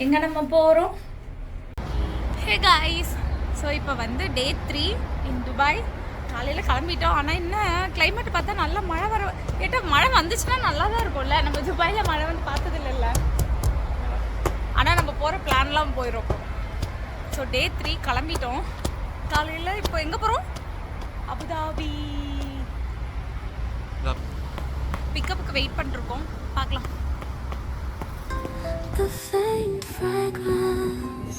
எங்க நம்ம போறோம்? ஹே गाइस, ஸோ இப்போ வந்து டே 3 இன் துபாய். காலையில் கிளம்பிட்டோம். ஆனால் என்ன கிளைமேட் பார்த்தா நல்லா மழை வர கேட்டால் மழை வந்துச்சுன்னா நல்லா தான் இருக்கும்ல. நம்ம துபாயில் மழை வந்து பார்த்தது இல்லைல்ல. ஆனால் நம்ம போகிற பிளான்லாம் போயிடும். ஸோ டே 3 கிளம்பிட்டோம். காலையில் இப்போ எங்கே போகிறோம்? அபுதாபி பிக்கப்புக்கு வெயிட் பண்ணிருக்கோம். பார்க்கலாம். The faint fragrance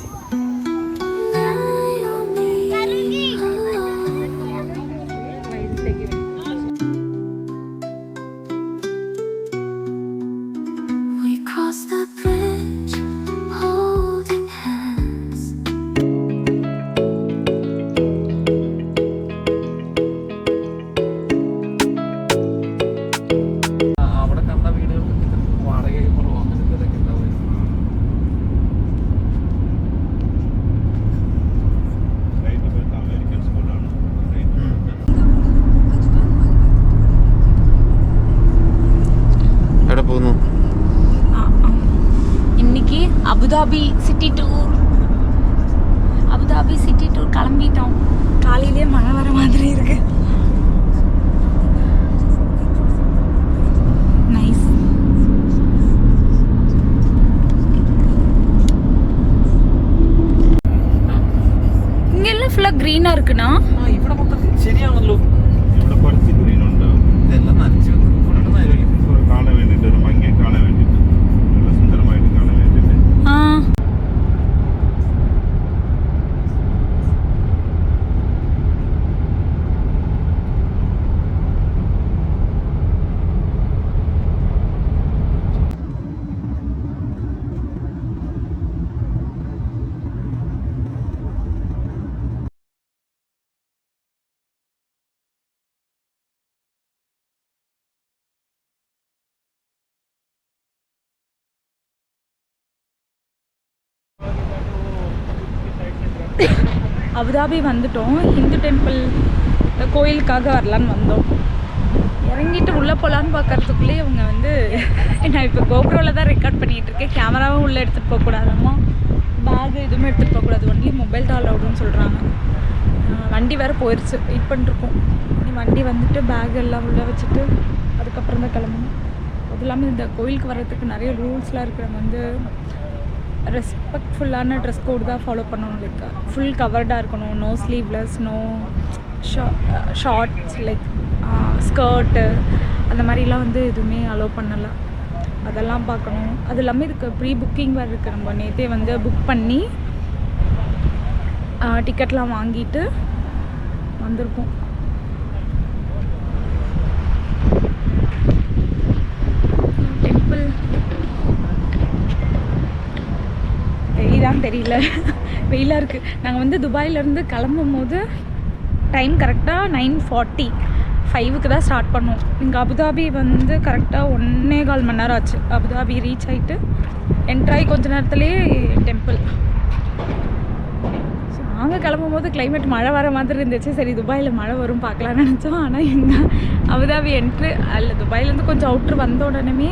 we crossed the bridge holding hands. അവിടെ കണ്ട വീടുകൾ വാടകയ്ക്ക് കുറവ് അങ്ങനത്തെ ഉണ്ടാവും. എവിടെ പോകുന്നു? இன்னைக்கு Abu Dhabi city tour. Abu Dhabi city tour கிளம்பிட்டோம். காலையிலே மழை வர மாதிரி இருக்கு. நைஸ். இங்க எல்லாம் ஃபுல்லா க்ரீனா இருக்குனா? ഇവിടെ മൊത്തം ശരിയാണല്ലോ. ഇവിടെ കുറച്ച് ഗ്രീൻ ഉണ്ട്. ഇതെല്ലാം നനച്ചു കാണാൻ വേണ്ടിട്ട്, ഒരു ഭംഗി കാണാൻ വേണ്ടിട്ട്, നല്ല സുന്ദരമായിട്ട് കാണാൻ വേണ്ടിട്ട്. அபுதாபி வந்துட்டோம். ஹிந்து டெம்பிள் கோயிலுக்காக வரலான்னு வந்தோம். இறங்கிட்டு உள்ளே போகலான்னு பார்க்கறதுக்குள்ளே இவங்க வந்து நான் இப்போ கோப்ரோவில் தான் ரெக்கார்ட் பண்ணிகிட்டு இருக்கேன். கேமராவும் உள்ளே எடுத்துகிட்டு போகக்கூடாதாம்மா, பேகு எதுவுமே எடுத்துகிட்டு போகக்கூடாது, ஒன்லி மொபைல் தான் அலவுடுன்னு சொல்கிறாங்க. வண்டி வேறு போயிடுச்சு, வெயிட் பண்ணிருக்கோம். வண்டி வந்துட்டு பேக் எல்லாம் உள்ளே வச்சுட்டு அதுக்கப்புறம் தான் கிளம்பணும். அது இல்லாமல் இந்த கோயிலுக்கு வர்றதுக்கு நிறைய ரூல்ஸ்லாம் இருக்குது. நம்ம வந்து ரெஸ்பெக்ட்ஃபுல்லான ட்ரெஸ் கோடு தான் ஃபாலோ பண்ணணும். லைக் ஃபுல் கவர்டாக இருக்கணும், no sleeveless, no shorts, like skirt அந்த மாதிரிலாம் வந்து எதுவுமே அலோவ் பண்ணலை. அதெல்லாம் பார்க்கணும். அது இல்லாமல் இதுக்கு ப்ரீ புக்கிங் வேறு இருக்குது. நம்ம நேற்றே வந்து புக் பண்ணி டிக்கெட்லாம் வாங்கிட்டு வந்திருக்கோம். டெம்பிள் தெரியுதான்னு தெரியல, வெயிலாக இருக்குது. நாங்கள் வந்து துபாயிலேருந்து கிளம்பும் போது டைம் கரெக்டாக 9:45 தான் ஸ்டார்ட் பண்ணோம். இங்கே அபுதாபி வந்து கரெக்டாக 1.25 மணி நேரம் ஆச்சு. அபுதாபி ரீச் ஆகிட்டு என்ட்ராகி கொஞ்ச நேரத்துலேயே டெம்பிள். ஸோ நாங்கள் கிளம்பும் போது கிளைமேட் மழை வர மாதிரி இருந்துச்சு. சரி துபாயில் மழை வரும் பார்க்கலான்னு நினச்சோம். ஆனால் எங்கே அபுதாபி என்ட்ரு அல்ல, துபாயிலேருந்து கொஞ்சம் அவுட்ரு வந்த உடனே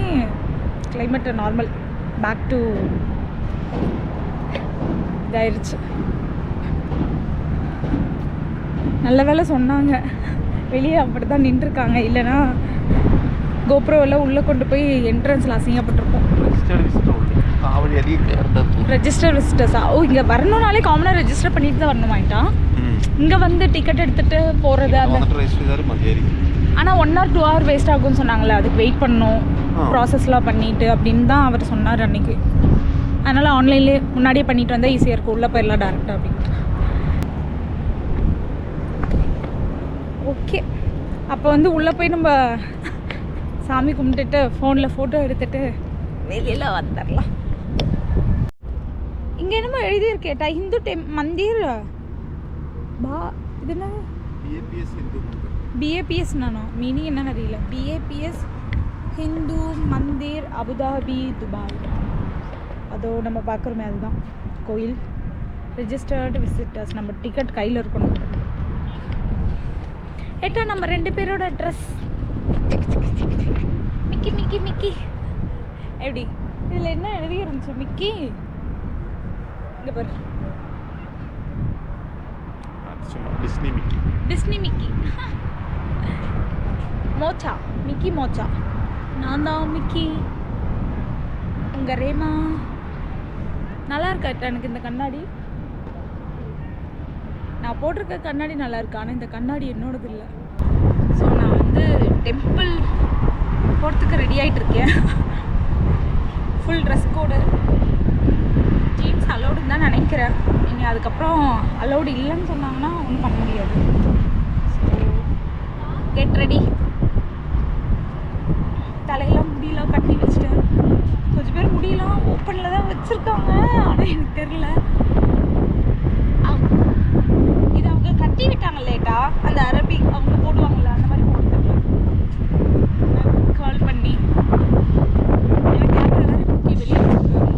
கிளைமேட் நார்மல், பேக் டு இதாயிருச்சு. நல்ல வேலை சொன்னாங்க, வெளியே அப்படி தான் நின்றுருக்காங்க. இல்லைனா கோப்ரோவில் உள்ளே கொண்டு போய் என்ட்ரன்ஸில் அசிங்கப்பட்டிருப்போம். ரெஜிஸ்டர் விசிட்டர்ஸா? ஓ, இங்கே வரணுன்னாலே காமனாக ரெஜிஸ்டர் பண்ணிட்டு தான் வரணுமாயிட்டான். இங்கே வந்து டிக்கெட் எடுத்துகிட்டு போகிறது அந்த, ஆனால் 1 or 2 hour வேஸ்ட் ஆகும்னு சொன்னாங்களே, அதுக்கு வெயிட் பண்ணணும் ப்ராசஸ்லாம் பண்ணிவிட்டு அப்படின்னு தான் அவர் சொன்னார் அன்றைக்கி. அதனால் ஆன்லைன்லேயே முன்னாடியே பண்ணிட்டு வந்தால் ஈஸியாக இருக்கும், உள்ளே போயிடலாம் டேரெக்டாக அப்படின்ட்டு. ஓகே, அப்போ வந்து உள்ளே போய் நம்ம சாமி கும்பிட்டுட்டு ஃபோனில் ஃபோட்டோ எடுத்துகிட்டு வெளியில் வந்துடலாம். இங்கே என்னமோ எழுதியிருக்கேட்டா, ஹிந்து மந்திர் இது என்ன? BAPS நானோ, மீனிங் என்னன்னு தெரியல. BAPS Hindu Mandir Abu Dhabi Dubai. அதோ நம்ம பார்க்குறோமே அதுதான் கோயில். ரெஜிஸ்டர்டு விசிட்டர்ஸ், நம்ம டிக்கெட் கையில் இருக்கணும். ஏட்டா நம்ம 2 பேரோட ட்ரெஸ். மிக்கி மிக்கி மிக்கி எப்படி இதில் என்ன எழுதி இருந்துச்சு மிக்கி இங்கே பாரு Disney Mickey Disney Mickey Morcha Mickey Morcha நான் தான் மிக்கி உங்கள் ரேமா நல்லா இருக்கா எனக்கு இந்த கண்ணாடி நான் போட்டிருக்க கண்ணாடி நல்லா இருக்கு ஆனால் இந்த கண்ணாடி என்னோடது இல்லை ஸோ நான் வந்து டெம்பிள் போகிறதுக்கு ரெடி ஆகிட்டு இருக்கேன் ஃபுல் ட்ரெஸ் கோடு ஜீன்ஸ் அலௌடுன்னு தான் நினைக்கிறேன் இனி அதுக்கப்புறம் அலௌடு இல்லைன்னு சொன்னாங்கன்னா ஒன்றும் பண்ண முடியாது ஸோ கெட் ரெடி தலையெல்லாம் முடியலாம் கட்டி வச்சுட்டேன் கொஞ்சம் பேர் முடியலாம் ஓப்பனில் தான் வச்சுருக்காங்க ஆனால் எனக்கு தெரில இது அவங்க கட்டி விட்டாங்க லேட்டா அந்த அரபி அவங்க போடுவாங்கள்ல அந்த மாதிரி போட்டுருக்கல கால் பண்ணி எனக்கு கேமரா வேறு தூக்கி வெளியே வச்சுருக்காங்க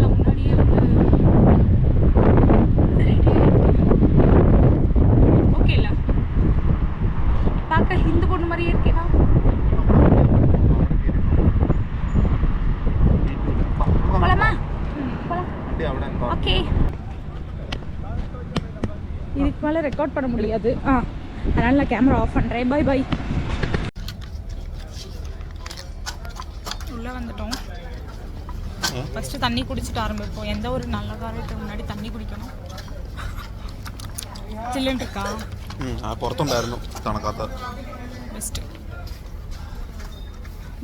முன்னாடியே வந்து ரெடி ஓகே இல்லை பார்க்க ஹிந்து பொண்ணு மாதிரியே இருக்கேனா போலாமா போலாம் ஓகே இதுக்கு மேலே ரெக்கார்ட் பண்ண முடியாது அதனால் நான் கேமரா ஆஃப் பண்ணுறேன் பை பை உள்ளே வந்துட்டோம் ஃபஸ்ட்டு தண்ணி குடிச்சிட்டு ஆரம்பிப்போம் எந்த ஒரு நல்ல காரியத்துக்கு முன்னாடி தண்ணி குடிக்கணும் சில்லுன்னு இருக்கா പുറത്തുണ്ടായിരുന്നു തണുക്കാത്ത பெஸ்ட்டு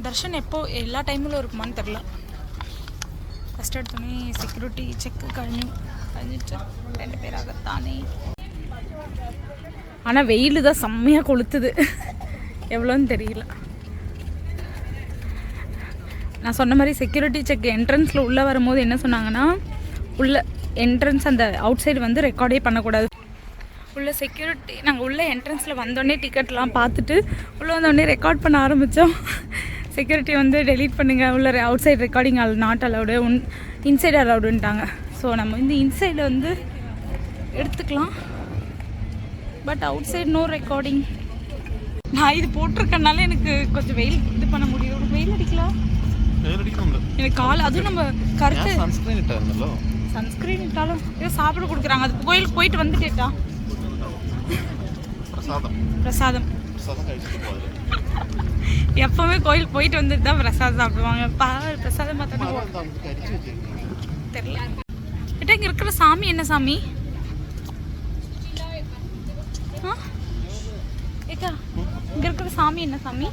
தர்ஷன் எப்போ எல்லா டைமிலும் இருக்குமான்னு தெரில ஃபஸ்ட் எடுத்தோடனே செக்யூரிட்டி செக்கு கழிஞ்சிட்டு 2 பேராகத்தானே ஆனால் வெயில் தான் செம்மையாக கொளுத்துது எவ்வளோன்னு தெரியல நான் சொன்ன மாதிரி செக்யூரிட்டி செக் என்ட்ரன்ஸில் உள்ளே வரும்போது என்ன சொன்னாங்கன்னா உள்ள என்ட்ரன்ஸ் அந்த அவுட் சைடு வந்து ரெக்கார்டே பண்ணக்கூடாது உள்ள செக்யூரிட்டி நாங்கள் உள்ள என்ட்ரன்ஸில் வந்தோடனே டிக்கெட்லாம் பார்த்துட்டு உள்ளே வந்தோடனே ரெக்கார்ட் பண்ண ஆரம்பித்தோம் செக்யூரிட்டி வந்து டெலீட் பண்ணுங்கள் உள்ள outside recording not allowed inside அலவுடுன்ட்டாங்க ஸோ நம்ம வந்து இன்சைடில் வந்து எடுத்துக்கலாம் but outside no recording நான் இது போட்டிருக்கனால எனக்கு கொஞ்சம் வெயில் இது பண்ண முடியும் ஒரு வெயில் அடிக்கலாம் எனக்கு கால் அதுவும் நம்ம கருத்து சன்ஸ்கிரீன் இட்டாலும் ஏதோ சாப்பிட கொடுக்குறாங்க அது கோயிலுக்கு போயிட்டு வந்துட்டேட்டா பிரசாதம் எப்பவுமே கோயிலுக்கு போயிட்டு வந்துட்டு தான் பிரசாதம் சாப்பிடுவாங்க பிரசாதம் பார்த்தா தெரியல கிட்ட இங்கே இருக்கிற சாமி என்ன சாமி ஏக்கா இங்கே இருக்கிற சாமி என்ன சாமி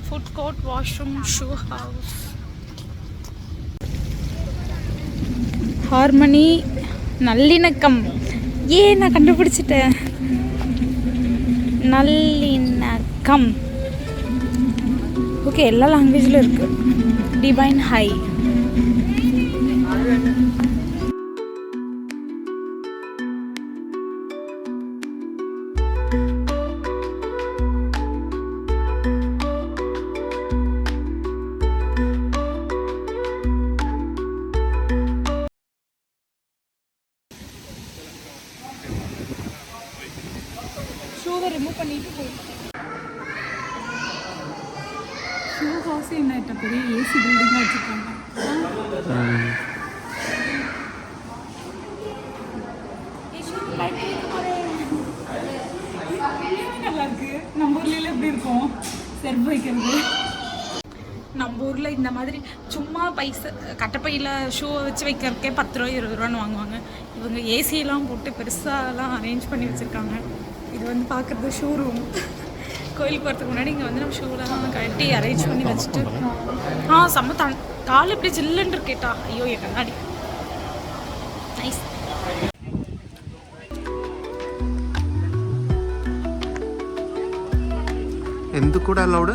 food court washroom shoe house harmony நல்லிணக்கம் நான் கண்டுபிடிச்சிட்டேன் நல்லிணக்கம் ஓகே எல்லா லாங்குவேஜிலும் இருக்கு டிவைன் ஹை ஷூவை ரிமூவ் பண்ணிட்டு போயிட்டேன் ஷூ ஹவுஸ் என்ன ஆகிட்ட பெரிய ஏசி பில்டிங்காக வச்சுருக்காங்க நல்லா இருக்கு நம்ம ஊர்ல எப்படி இருக்கும் செருப்பு வைக்கிறது நம்ம ஊரில் இந்த மாதிரி சும்மா பைசா கட்டப்பையில் ஷூவை வச்சு வைக்கிறதுக்கே 10 ரூபா 20 ரூபான்னு வாங்குவாங்க இவங்க ஏசியெல்லாம் போட்டு பெருசாலாம் அரேஞ்ச் பண்ணி வச்சுருக்காங்க இது வந்து பார்க்குறது ஷோரூம் கோயிலுக்கு போகிறதுக்கு முன்னாடி இங்கே வந்து நம்ம ஷூலாம் கட்டி அரேஞ்ச் பண்ணி வச்சுட்டு செம்ம கால் இப்படி ஜில்லுன்னு இருக்கேட்டா ஐயோ என் கண்ணாடி நைஸ் എന്ത് കൂടെ അലൗഡ്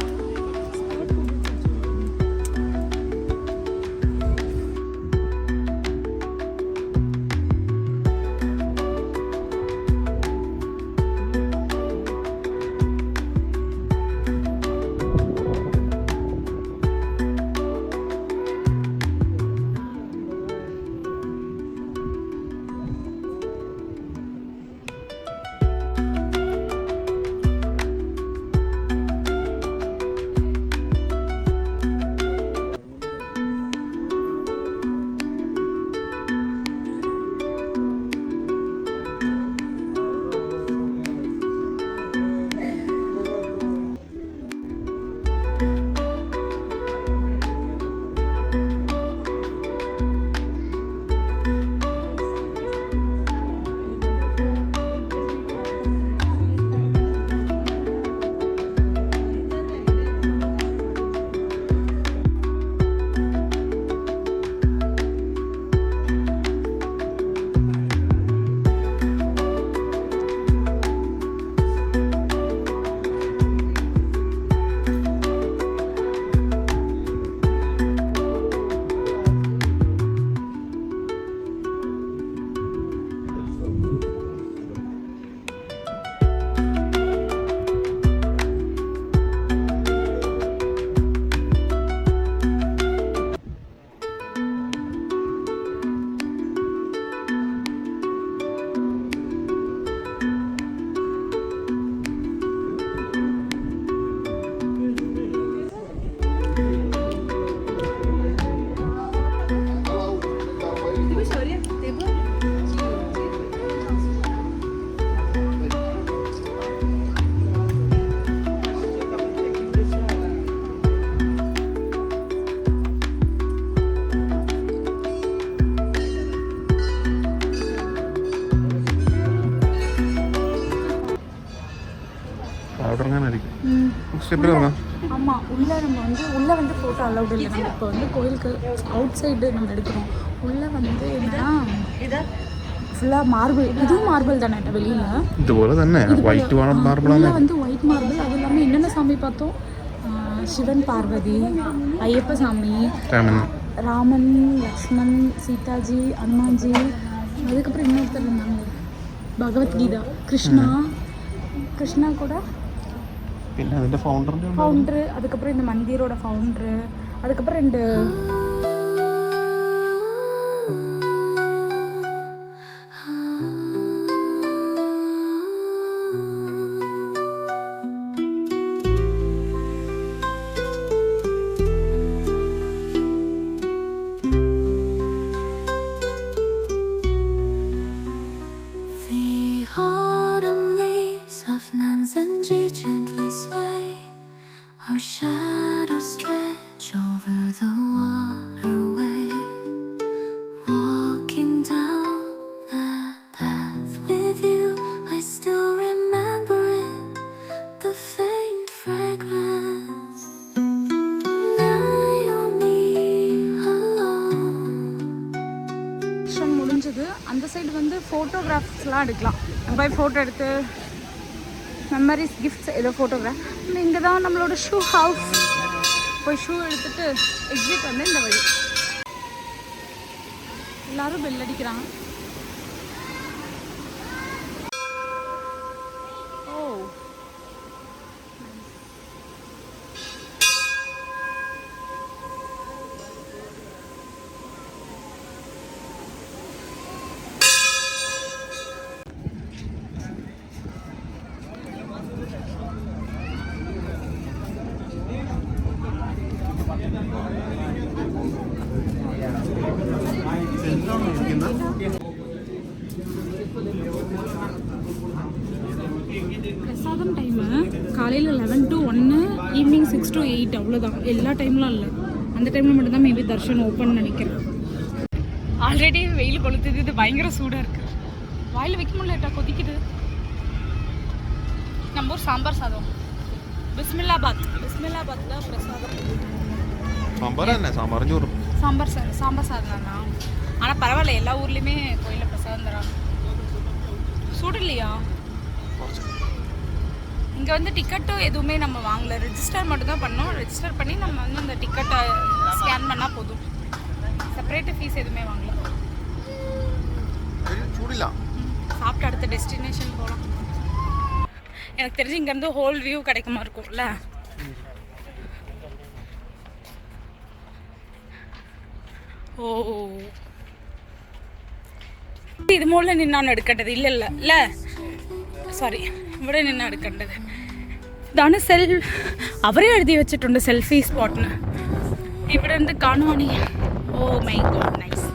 ஆமாம், உள்ளே நம்ம வந்து உள்ளே வந்து ஃபோட்டோ அலௌட் இல்லை. நம்ம இப்போ வந்து கோயிலுக்கு அவுட் சைடு நம்ம எடுக்கிறோம். உள்ளே வந்து என்னன்னா ஃபுல்லாக மார்பிள். இதுவும் மார்பிள் தானே வெளியில்? இதுபோல தானே ஒயிட் மார்பிள் வந்து ஒயிட் மார்பிள். அது இல்லாமல் என்னென்ன சாமி பார்த்தோம்? சிவன், பார்வதி, ஐயப்ப சாமி, ராமன், லக்ஷ்மண், சீதாஜி, ஹனுமான்ஜி, அதுக்கப்புறம் இன்னொருத்தர் இருந்தாங்க, பகவத்கீதா, கிருஷ்ணா கூட പിന്നെ അതിന്റെ ஃபவுண்டரு, அதுக்கப்புறம் இந்த மந்திரோட ஃபவுண்டரு, அதுக்கப்புறம் 2 Our shadows stretch over the waterway, walking down that path with you. I still remember it, the faint fragrance. Naomi alone. முடிஞ்சது. அந்த சைடு வந்து ஃபோட்டோகிராஃப்ஸ்லாம் எடுக்கலாம். போய் ஃபோட்டோ எடுத்து மெமரிஸ், கிஃப்ட்ஸ், ஏதோ ஃபோட்டோகிராஃப். இங்கே தான் நம்மளோட ஷூ ஹவுஸ். போய் ஷூ எடுத்துகிட்டு எக்ஸிட் வந்து இந்த வழி. எல்லோரும் பெல் அடிக்கிறாங்க. ஓ, பிரசாதம் டைமு காலையில் 11 to 1, ஈவினிங் 6 to 8, அவ்வளோதான். எல்லா டைம்லாம் இல்லை. அந்த டைமில் மட்டும்தான் மேபி தர்ஷன் ஓப்பன் நினைக்கிறேன். ஆல்ரெடி வெயில் கொளுத்துது. இது பயங்கர சூடாக இருக்குது. வாயில் வைக்க முடியல, கொதிக்குது. நம்ம ஊர் சாம்பார் சாதம். பிஸ்மில்லாபாத் தான் பிரசாதம். சாம்பார் சாதம் தானா? ஆனால் பரவாயில்ல, எல்லா ஊர்லேயுமே கோயிலில் பிரசாதம் தராங்க. சூடு இல்லையா? இங்கே வந்து டிக்கெட்டும் எதுவுமே நம்ம வாங்கலை. ரெஜிஸ்டர் மட்டும் தான் பண்ணோம். ரெஜிஸ்டர் பண்ணி நம்ம வந்து அந்த டிக்கெட்டை ஸ்கேன் பண்ணால் போதும். செப்பரேட்டு ஃபீஸ் எதுவுமே வாங்கல. சாப்பிட்டு அடுத்த டெஸ்டினேஷன் போகலாம். எனக்கு தெரிஞ்சு இங்கேருந்து ஹோல் வியூ கிடைக்குமா இருக்கும்ல. ஓ, இது மூல நின்று எடுக்கட்டது இல்லை சாரி, ഇവിടെ நின்று എടുക്കേണ്ടത് ഇതാണ് അവരെ എഴുതി വെച്ചിട്ടുണ്ട് സെൽഫി സ്പോട്ടിന്. ഇവിടെ നിന്ന് കാണുവാണെങ്കിൽ ഓ മൈ ഗോഡ് നൈസ്.